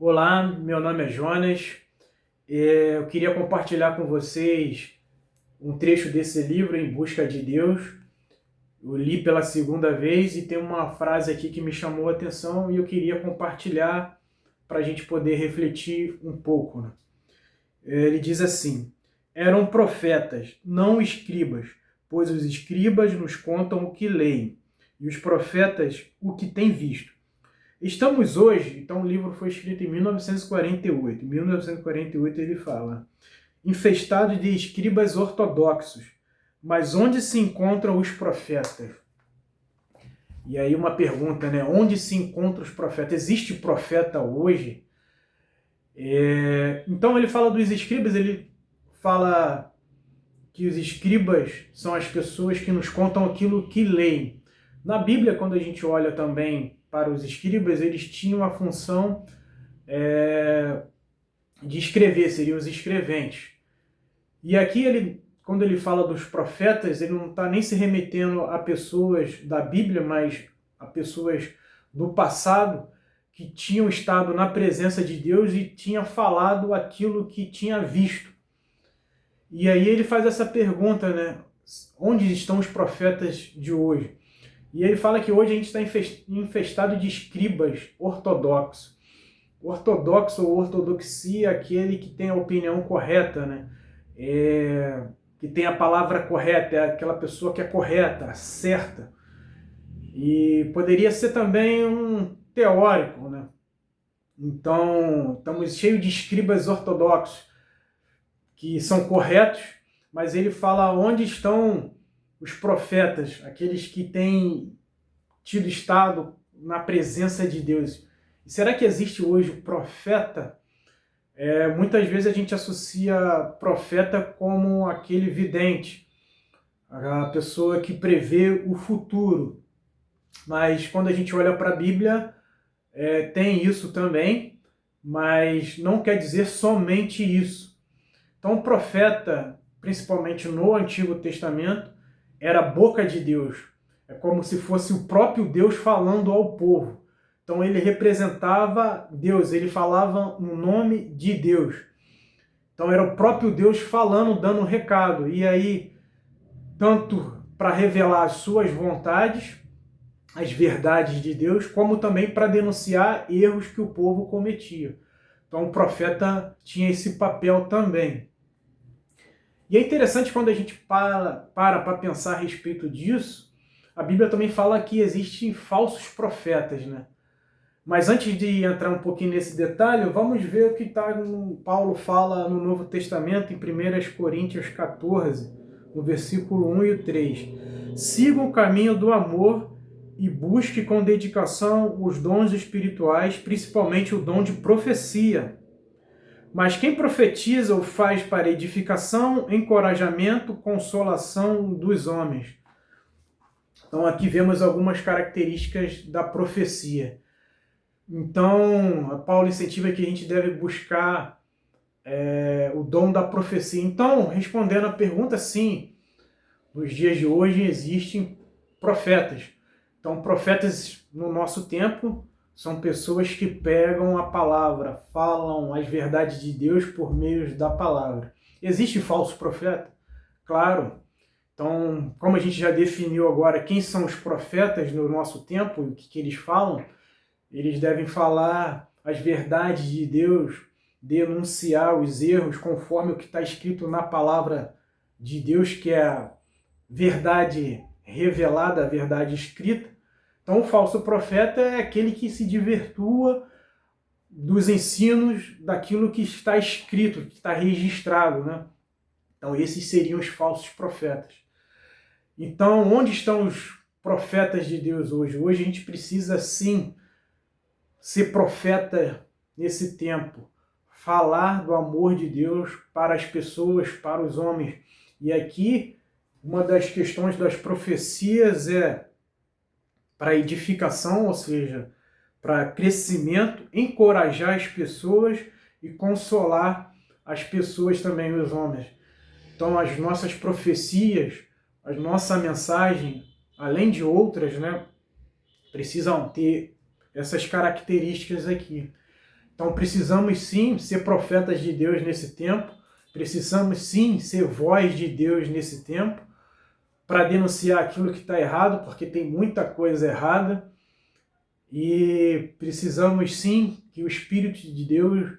Olá, meu nome é Jonas. Eu queria compartilhar com vocês um trecho desse livro, Em Busca de Deus. Eu li pela segunda vez e tem uma frase aqui que me chamou a atenção e eu queria compartilhar para a gente poder refletir um pouco, né? Ele diz assim: eram profetas, não escribas, pois os escribas nos contam o que leem, e os profetas o que têm visto. Estamos hoje, então o livro foi escrito em 1948. Em 1948 ele fala: infestado de escribas ortodoxos, mas onde se encontram os profetas? E aí uma pergunta, né? Onde se encontram os profetas? Existe profeta hoje? Então ele fala dos escribas, ele fala que os escribas são as pessoas que nos contam aquilo que leem. Na Bíblia, quando a gente olha também para os escribas, eles tinham a função de escrever, seriam os escreventes. E aqui, quando ele fala dos profetas, ele não está nem se remetendo a pessoas da Bíblia, mas a pessoas do passado que tinham estado na presença de Deus e tinham falado aquilo que tinha visto. E aí ele faz essa pergunta, né? Onde estão os profetas de hoje? E ele fala que hoje a gente está infestado de escribas ortodoxos. Ortodoxo ou ortodoxia é aquele que tem a opinião correta, né? Que tem a palavra correta, é aquela pessoa que é correta, certa. E poderia ser também um teórico, né? Então, estamos cheios de escribas ortodoxos, que são corretos, mas ele fala onde estão os profetas, aqueles que têm tido estado na presença de Deus. E será que existe hoje o profeta? Muitas vezes a gente associa profeta como aquele vidente, a pessoa que prevê o futuro. Mas quando a gente olha para a Bíblia, tem isso também, mas não quer dizer somente isso. Então o profeta, principalmente no Antigo Testamento, era a boca de Deus. É como se fosse o próprio Deus falando ao povo. Então ele representava Deus, ele falava no nome de Deus. Então era o próprio Deus falando, dando um recado. E aí, tanto para revelar as suas vontades, as verdades de Deus, como também para denunciar erros que o povo cometia. Então o profeta tinha esse papel também. E é interessante quando a gente para pensar a respeito disso, a Bíblia também fala que existem falsos profetas, né? Mas antes de entrar um pouquinho nesse detalhe, vamos ver o que Paulo fala no Novo Testamento, em 1 Coríntios 14, no versículo 1 e o 3. Siga o caminho do amor e busque com dedicação os dons espirituais, principalmente o dom de profecia. Mas quem profetiza o faz para edificação, encorajamento, consolação dos homens. Então aqui vemos algumas características da profecia. Então, Paulo incentiva que a gente deve buscar o dom da profecia. Então, respondendo a pergunta, sim, nos dias de hoje existem profetas. Então, profetas no nosso tempo são pessoas que pegam a palavra, falam as verdades de Deus por meio da palavra. Existe falso profeta? Claro. Então, como a gente já definiu agora quem são os profetas no nosso tempo, o que eles falam, eles devem falar as verdades de Deus, denunciar os erros conforme o que está escrito na palavra de Deus, que é a verdade revelada, a verdade escrita. Então o falso profeta é aquele que se desvirtua dos ensinos daquilo que está escrito, que está registrado, né? Então esses seriam os falsos profetas. Então onde estão os profetas de Deus hoje? Hoje a gente precisa sim ser profeta nesse tempo, falar do amor de Deus para as pessoas, para os homens. E aqui, uma das questões das profecias é para edificação, ou seja, para crescimento, encorajar as pessoas e consolar as pessoas também, os homens. Então, as nossas profecias, a nossa mensagem, além de outras, né, precisam ter essas características aqui. Então precisamos sim ser profetas de Deus nesse tempo, precisamos sim ser voz de Deus nesse tempo, para denunciar aquilo que está errado, porque tem muita coisa errada, e precisamos sim que o Espírito de Deus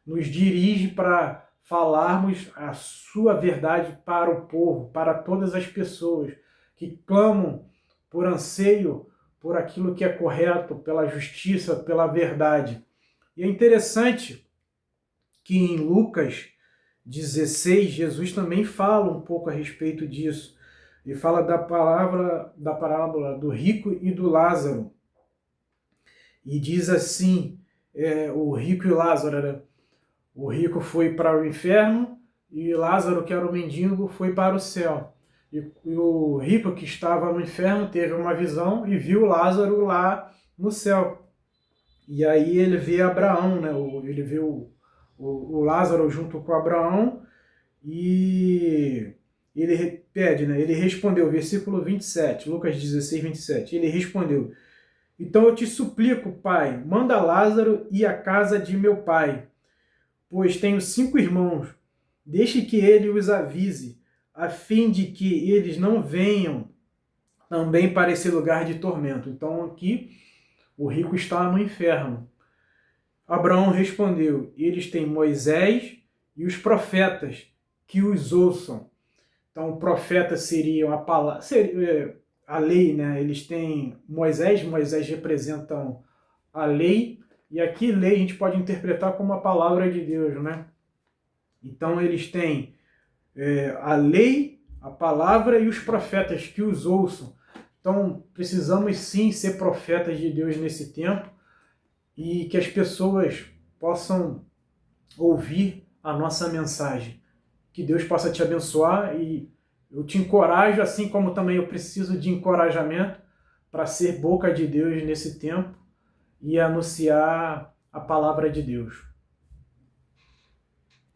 nos dirige para falarmos a sua verdade para o povo, para todas as pessoas que clamam por anseio por aquilo que é correto, pela justiça, pela verdade. E é interessante que em Lucas 16, Jesus também fala um pouco a respeito disso. Ele fala da parábola do rico e do Lázaro. E diz assim, o rico e Lázaro, né? O rico foi para o inferno e Lázaro, que era o mendigo, foi para o céu. E o rico que estava no inferno teve uma visão e viu Lázaro lá no céu. E aí ele vê Abraão, né? Ele vê o Lázaro junto com Abraão e ele pede, né? Ele respondeu, versículo 27, Lucas 16, 27. Ele respondeu: então eu te suplico, pai, manda Lázaro ir à casa de meu pai, pois tenho 5 irmãos. Deixe que ele os avise, a fim de que eles não venham também para esse lugar de tormento. Então aqui o rico está no inferno. Abraão respondeu: eles têm Moisés e os profetas, que os ouçam. Então o profeta seria a palavra, a lei, né? Eles têm Moisés representam a lei, e aqui lei a gente pode interpretar como a palavra de Deus, né? Então eles têm a lei, a palavra e os profetas que os ouçam. Então precisamos sim ser profetas de Deus nesse tempo e que as pessoas possam ouvir a nossa mensagem. Que Deus possa te abençoar e eu te encorajo, assim como também eu preciso de encorajamento para ser boca de Deus nesse tempo e anunciar a palavra de Deus.